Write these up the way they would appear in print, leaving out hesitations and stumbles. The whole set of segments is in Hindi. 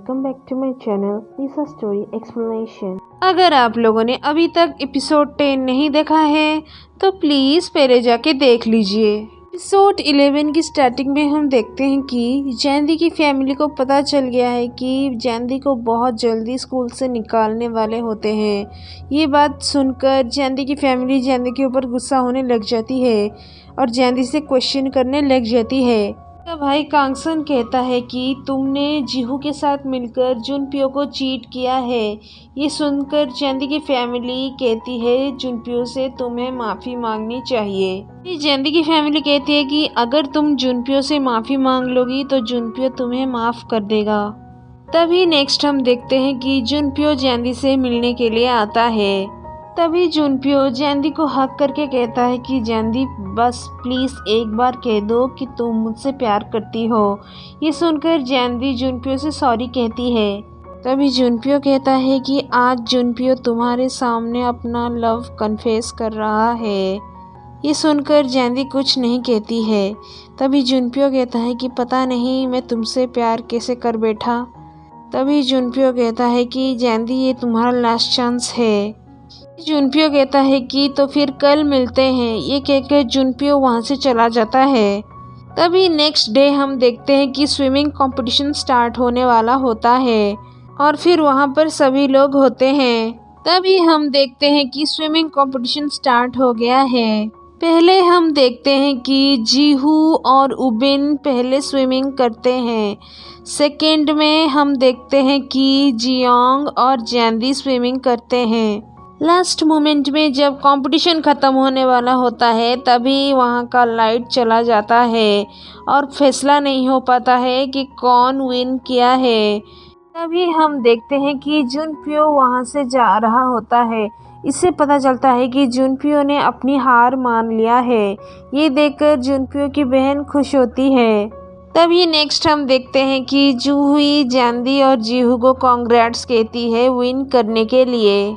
Welcome back to my channel Lisa story explanation. अगर आप लोगों ने अभी तक एपिसोड 10 नहीं देखा है तो प्लीज़ पहले जाके देख लीजिए। एपिसोड 11 की स्टार्टिंग में हम देखते हैं कि जैंदी की फैमिली को पता चल गया है कि जैंदी को बहुत जल्दी स्कूल से निकालने वाले होते हैं। ये बात सुनकर जैंदी की फैमिली जैंदी के ऊपर गुस्सा होने लग जाती है और जैंदी से क्वेश्चन करने लग जाती है। उसका भाई कांगसन कहता है कि तुमने जीहू के साथ मिलकर जुनपियो को चीट किया है। ये सुनकर जैंदी की फैमिली कहती है जुनपियो से तुम्हें माफ़ी मांगनी चाहिए। जैंदी की फैमिली कहती है कि अगर तुम जुनपियो से माफ़ी मांग लोगी तो जुनपियो तुम्हें माफ़ कर देगा। तभी नेक्स्ट हम देखते हैं कि जुनपियो जैंदी से मिलने के लिए आता है। तभी जुनपियो जैंदी को हक करके कहता है कि जैंदी बस प्लीज़ एक बार कह दो कि तुम मुझसे प्यार करती हो। ये सुनकर जैंदी जुनपियो से सॉरी कहती है। तभी जुनपियो कहता है कि आज जुनपियो तुम्हारे सामने अपना लव कन्फेस कर रहा है। ये सुनकर जैंदी कुछ नहीं कहती है। तभी जुनपियो कहता है कि पता नहीं मैं तुमसे प्यार कैसे कर बैठा। तभी जुनपियो कहता है कि जैंदी ये तुम्हारा लास्ट चांस है। जुनपियो कहता है कि तो फिर कल मिलते हैं। ये कहकर जुनपियो वहाँ से चला जाता है। तभी नेक्स्ट डे हम देखते हैं कि स्विमिंग कंपटीशन स्टार्ट होने वाला होता है और फिर वहाँ पर सभी लोग होते हैं। तभी हम देखते हैं कि स्विमिंग कंपटीशन स्टार्ट हो गया है। पहले हम देखते हैं कि जीहू और उबिन पहले स्विमिंग करते हैं। सेकंड में हम देखते हैं कि जियोंग और जैंदी स्विमिंग करते हैं। लास्ट मोमेंट में जब कंपटीशन ख़त्म होने वाला होता है तभी वहाँ का लाइट चला जाता है और फैसला नहीं हो पाता है कि कौन विन किया है। तभी हम देखते हैं कि जुनपियो वहाँ से जा रहा होता है। इससे पता चलता है कि जुनपियो ने अपनी हार मान लिया है। ये देखकर जुनपियो की बहन खुश होती है। तभी नेक्स्ट हम देखते हैं कि जूही जैंदी और जीहू को कॉन्ग्रेट्स कहती है विन करने के लिए।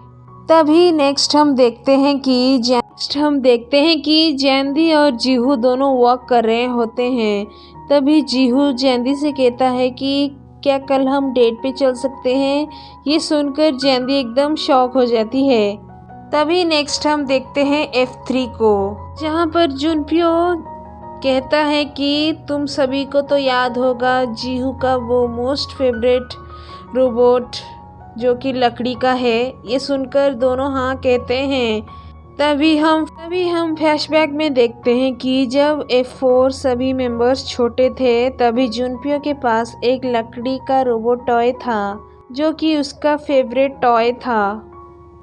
तभी नेक्स्ट हम देखते हैं कि जैंदी और जीहू दोनों वॉक कर रहे होते हैं। तभी जीहू जैंदी से कहता है कि क्या कल हम डेट पे चल सकते हैं। ये सुनकर जैंदी एकदम शॉक हो जाती है। तभी नेक्स्ट हम देखते हैं F3 को, जहाँ पर जुनपियो कहता है कि तुम सभी को तो याद होगा जीहू का वो मोस्ट फेवरेट रोबोट जो कि लकड़ी का है। ये सुनकर दोनों हाँ कहते हैं। तभी हम फ्लैशबैक में देखते हैं कि जब F4 सभी मेंबर्स छोटे थे तभी जुनपियो के पास एक लकड़ी का रोबोट टॉय था जो कि उसका फेवरेट टॉय था।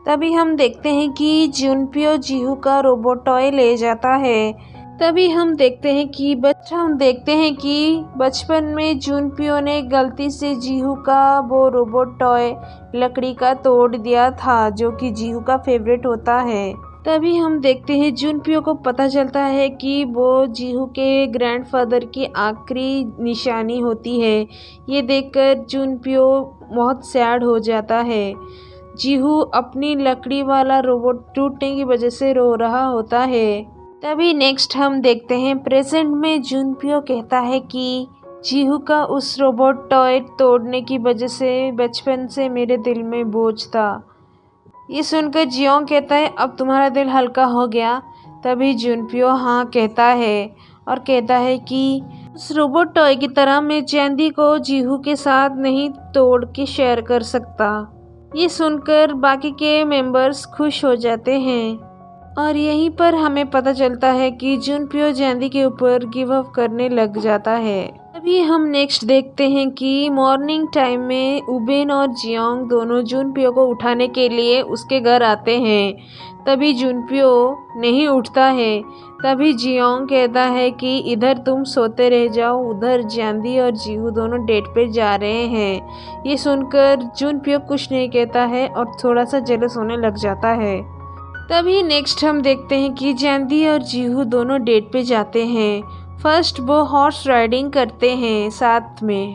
तभी हम देखते हैं कि जुनपियो जीहू का रोबोट टॉय ले जाता है। तभी हम देखते हैं कि बचपन में जुनपियो ने गलती से जीहू का वो रोबोट टॉय लकड़ी का तोड़ दिया था जो कि जीहू का फेवरेट होता है। तभी हम देखते हैं जुनपियो को पता चलता है कि वो जीहू के ग्रैंडफादर की आखिरी निशानी होती है। ये देखकर जुनपियो बहुत सैड हो जाता है। जीहू अपनी लकड़ी वाला रोबोट टूटने की वजह से रो रहा होता है। तभी नेक्स्ट हम देखते हैं प्रेजेंट में जुनपियो कहता है कि जीहू का उस रोबोट टॉय तोड़ने की वजह से बचपन से मेरे दिल में बोझ था। ये सुनकर जियोंग कहता है अब तुम्हारा दिल हल्का हो गया। तभी जुनपियो हाँ कहता है और कहता है कि उस रोबोट टॉय की तरह मैं जैंदी को जीहू के साथ नहीं तोड़ के शेयर कर सकता। ये सुनकर बाकी के मेंबर्स खुश हो जाते हैं और यहीं पर हमें पता चलता है कि जुनपियो जैंदी के ऊपर गिव अप करने लग जाता है। तभी हम नेक्स्ट देखते हैं कि मॉर्निंग टाइम में उबिन और जियोंग दोनों जुनपियो को उठाने के लिए उसके घर आते हैं। तभी जुनपियो नहीं उठता है। तभी जियोंग कहता है कि इधर तुम सोते रह जाओ, उधर जैंदी और जीहू दोनों डेट पे जा रहे हैं। ये सुनकर जुनपियो कुछ नहीं कहता है और थोड़ा सा जेलस होने लग जाता है। तभी नेक्स्ट हम देखते हैं कि जैंदी और जीहू दोनों डेट पे जाते हैं। फर्स्ट वो हॉर्स राइडिंग करते हैं साथ में।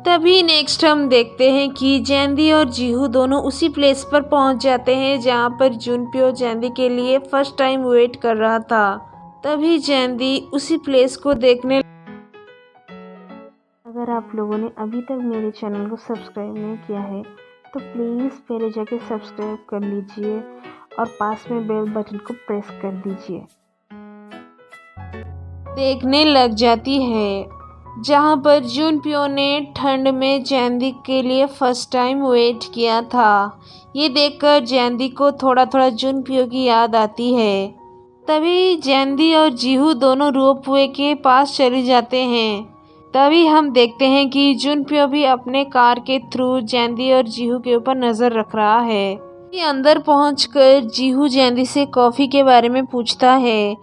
तभी नेक्स्ट हम देखते हैं कि जैंदी और जीहू दोनों उसी प्लेस पर पहुंच जाते हैं जहां पर जुनपियो जैंदी के लिए फर्स्ट टाइम वेट कर रहा था। तभी जैंदी उसी प्लेस को देखने। अगर अगर आप लोगों ने अभी तक मेरे चैनल को सब्सक्राइब नहीं किया है तो प्लीज़ पहले जाके सब्सक्राइब कर लीजिए और पास में बेल बटन को प्रेस कर दीजिए। देखने लग जाती है, जहाँ पर जुनप्यो ने ठंड में जैंदी के लिए फर्स्ट टाइम वेट किया था। ये देखकर जैंदी को थोड़ा थोड़ा जुनप्यो की याद आती है। तभी जैंदी और जीहू दोनों रोपवे के पास चले जाते हैं। तभी हम देखते हैं कि जुनप्यो भी अपने कार के थ्रू जैंदी और जीहू के ऊपर नज़र रख रहा है। अंदर पहुंचकर जीहू जैंदी से कॉफ़ी के बारे में पूछता है।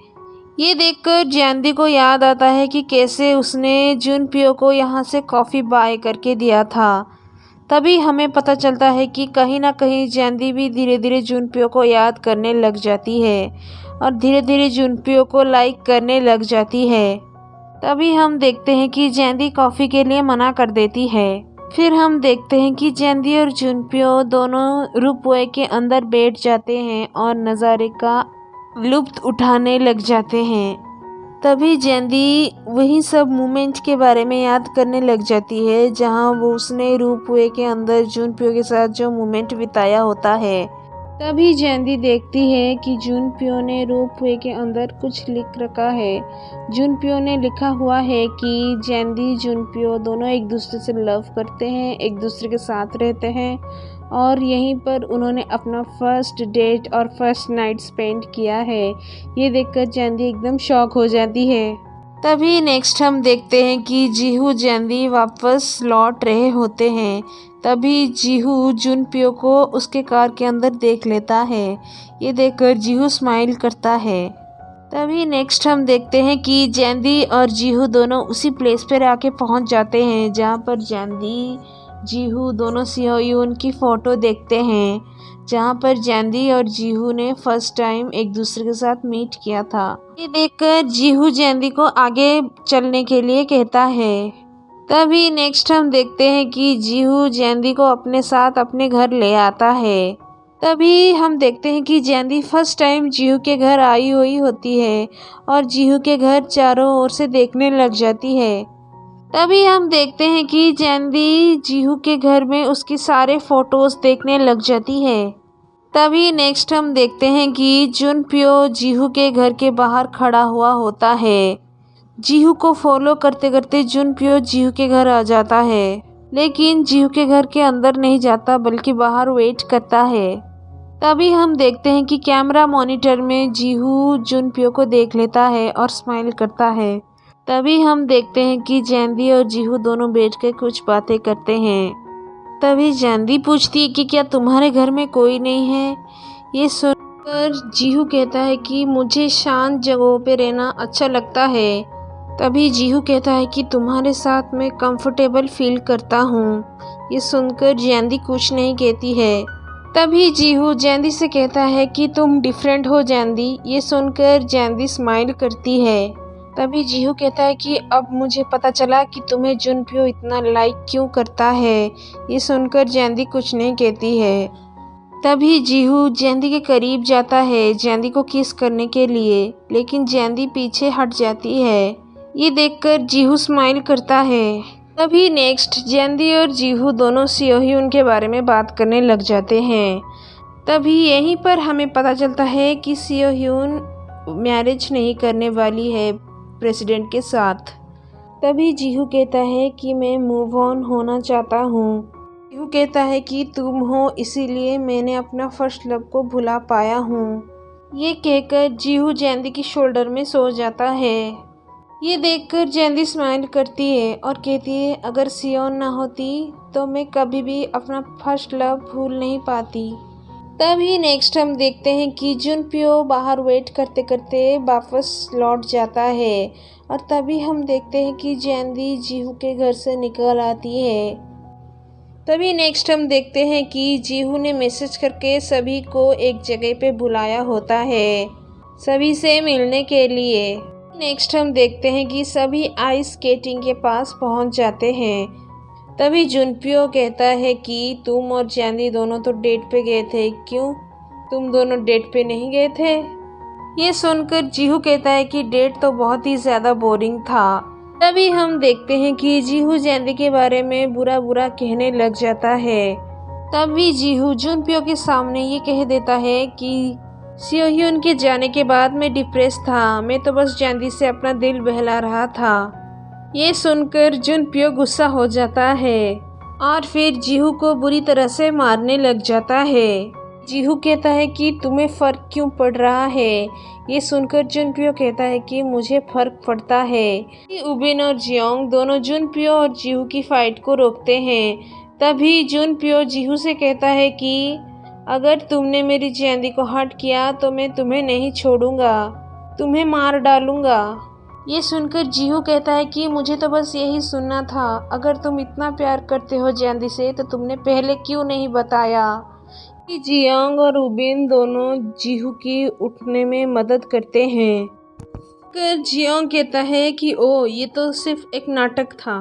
ये देखकर जैंदी को याद आता है कि कैसे उसने जुनप्यो को यहाँ से कॉफ़ी बाय करके दिया था। तभी हमें पता चलता है कि कहीं ना कहीं जैंदी भी धीरे धीरे जुनप्यो को याद करने लग जाती है और धीरे धीरे जुनप्यो को लाइक करने लग जाती है। तभी हम देखते हैं कि जैंदी कॉफ़ी के लिए मना कर देती है। फिर हम देखते हैं कि जैंदी और जुनप्यो दोनों रोपवे के अंदर बैठ जाते हैं और नज़ारे का लुत्फ़ उठाने लग जाते हैं। तभी जैंदी वही सब मोमेंट के बारे में याद करने लग जाती है जहां वो उसने रोपवे के अंदर जुनप्यो के साथ जो मोमेंट बिताया होता है। तभी जैंदी देखती है कि जुनप्यो ने रोपवे के अंदर कुछ लिख रखा है। जुनप्यो ने लिखा हुआ है कि जैंदी जुनप्यो दोनों एक दूसरे से लव करते हैं, एक दूसरे के साथ रहते हैं और यहीं पर उन्होंने अपना फर्स्ट डेट और फर्स्ट नाइट स्पेंड किया है। ये देखकर जैंदी एकदम शॉक हो जाती है। तभी नेक्स्ट हम देखते हैं कि जीहू जैंदी वापस लौट रहे होते हैं। तभी जीहू जुनप्यो को उसके कार के अंदर देख लेता है। ये देखकर जीहू स्माइल करता है। तभी नेक्स्ट हम देखते हैं कि जैंदी और जीहू दोनों उसी प्लेस पर आके पहुंच जाते हैं जहां पर जैंदी जीहू दोनों सियोयून की फ़ोटो देखते हैं, जहां पर जैंदी और जीहू ने फर्स्ट टाइम एक दूसरे के साथ मीट किया था। ये देखकर जीहू जैंदी को आगे चलने के लिए कहता है। तभी नेक्स्ट हम देखते हैं कि जीहू जैंदी को अपने साथ अपने घर ले आता है। तभी हम देखते हैं कि जैंदी फर्स्ट टाइम जीहू के घर आई हुई होती है और जीहू के घर चारों ओर से देखने लग जाती है। तभी हम देखते हैं कि जैंदी जीहू के घर में उसकी सारे फ़ोटोज़ देखने लग जाती है। तभी नेक्स्ट हम देखते हैं कि जुनप्यो जीहू के घर के बाहर खड़ा हुआ होता है। जीहू को फॉलो करते करते जुनप्यो जीहू के घर आ जाता है, लेकिन जीहू के घर के अंदर नहीं जाता बल्कि बाहर वेट करता है। तभी हम देखते हैं कि कैमरा मॉनिटर में जीहू जुनप्यो को देख लेता है और स्माइल करता है। तभी हम देखते हैं कि जैंदी और जीहू दोनों बैठकर कुछ बातें करते हैं। तभी जैंदी पूछती है कि क्या तुम्हारे घर में कोई नहीं है। ये सुनकर जीहू कहता है कि मुझे शांत जगहों पे रहना अच्छा लगता है। तभी जीहू कहता है कि तुम्हारे साथ मैं कंफर्टेबल फील करता हूँ। ये सुनकर जैंदी कुछ नहीं कहती है। तभी जीहू जैंदी से कहता है कि तुम डिफरेंट हो जैंदी। ये सुनकर जैंदी स्माइल करती है। तभी जीहू कहता है कि अब मुझे पता चला कि तुम्हें जुनप्यो इतना लाइक क्यों करता है। ये सुनकर जैंदी कुछ नहीं कहती है। तभी जीहू जैंदी के करीब जाता है जैंदी को किस करने के लिए, लेकिन जैंदी पीछे हट जाती है। ये देखकर जीहू स्माइल करता है। तभी नेक्स्ट जैंदी और जीहू दोनों सियोह्यून के बारे में बात करने लग जाते हैं। तभी यहीं पर हमें पता चलता है कि सियोह्यून मैरिज नहीं करने वाली है प्रेसिडेंट के साथ। तभी जीहू कहता है कि मैं मूव ऑन होना चाहता हूँ। जीहू कहता है कि तुम हो इसीलिए मैंने अपना फर्स्ट लव को भुला पाया हूँ। ये कहकर जीहू जैंदी की शोल्डर में सो जाता है। ये देखकर जैंदी स्माइल करती है और कहती है अगर सियोन ना होती तो मैं कभी भी अपना फर्स्ट लव भूल नहीं पाती। तभी नेक्स्ट हम देखते हैं कि जुनप्यो बाहर वेट करते करते वापस लौट जाता है और तभी हम देखते हैं कि जैंदी जीहू के घर से निकल आती है। तभी नेक्स्ट हम देखते हैं कि जीहू ने मैसेज करके सभी को एक जगह पे बुलाया होता है सभी से मिलने के लिए। नेक्स्ट हम देखते हैं कि सभी आइस स्केटिंग के पास पहुंच जाते हैं। तभी जुनप्यो कहता है कि तुम और जैंदी दोनों तो डेट पे गए थे, क्यों तुम दोनों डेट पे नहीं गए थे। ये सुनकर जीहू कहता है कि डेट तो बहुत ही ज़्यादा बोरिंग था। तभी हम देखते हैं कि जीहू जैंदी के बारे में बुरा बुरा कहने लग जाता है। तभी जीहू जुनप्यो के सामने ये कह देता है कि सेओhyun के जाने के बाद मैं डिप्रेस था, मैं तो बस जैंदी से अपना दिल बहला रहा था। ये सुनकर जुनप्यो गुस्सा हो जाता है और फिर जीहू को बुरी तरह से मारने लग जाता है। जीहू कहता है कि तुम्हें फ़र्क क्यों पड़ रहा है। ये सुनकर जुनप्यो कहता है कि मुझे फ़र्क पड़ता है। उबिन और जियोंग दोनों जुनप्यो और जीहू की फ़ाइट को रोकते हैं। तभी जुनप्यो जीहू से कहता है कि अगर तुमने मेरी जैंदी को हर्ट किया तो मैं तुम्हें नहीं छोड़ूंगा, तुम्हें मार डालूंगा। ये सुनकर जीहू कहता है कि मुझे तो बस यही सुनना था, अगर तुम इतना प्यार करते हो जैंदी से तो तुमने पहले क्यों नहीं बताया। जियोंग और उबिन दोनों जीहू की उठने में मदद करते हैं। कर जियोंग कहता है कि ओ ये तो सिर्फ एक नाटक था।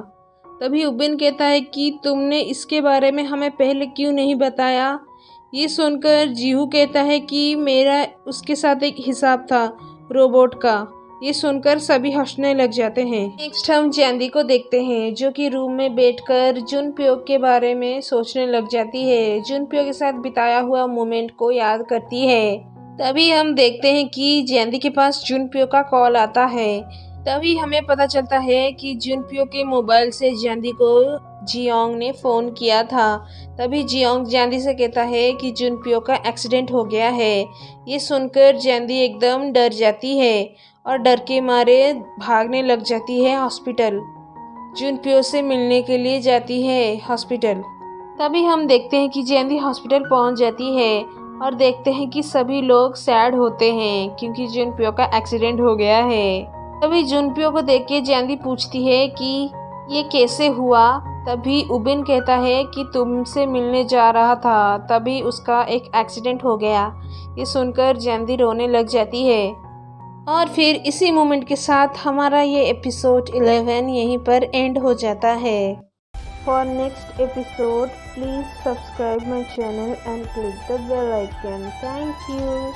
तभी उबिन कहता है कि तुमने इसके बारे में हमें पहले क्यों नहीं बताया। ये सुनकर जीहू कहता है कि मेरा उसके साथ एक हिसाब था रोबोट का। ये सुनकर सभी हंसने लग जाते हैं। नेक्स्ट हम जैंदी को देखते हैं जो कि रूम में बैठकर जुनप्यो के बारे में सोचने लग जाती है। जुनप्यो के साथ बिताया हुआ मोमेंट को याद करती है। तभी हम देखते हैं कि जैंदी के पास जुनप्यो का कॉल आता है। तभी हमें पता चलता है कि जुनप्यो के मोबाइल से जैंदी को जियोंग ने फ़ोन किया था। तभी जियोंग जैंदी से कहता है कि जुनप्यो का एक्सीडेंट हो गया है। ये सुनकर जैंदी एकदम डर जाती है और डर के मारे भागने लग जाती है हॉस्पिटल। जुनप्यो से मिलने के लिए जाती है हॉस्पिटल। तभी हम देखते हैं कि जैंदी हॉस्पिटल पहुंच जाती है और देखते हैं कि सभी लोग सैड होते हैं क्योंकि जुनप्यो का एक्सीडेंट हो गया है। तभी जुनप्यो को देख के जैंदी पूछती है कि ये कैसे हुआ। तभी उबिन कहता है कि तुमसे मिलने जा रहा था, तभी उसका एक एक्सीडेंट हो गया। ये सुनकर जैंदी रोने लग जाती है और फिर इसी मोमेंट के साथ हमारा ये एपिसोड 11 यहीं पर एंड हो जाता है। For next episode, please subscribe my channel and click the bell icon. Thank you.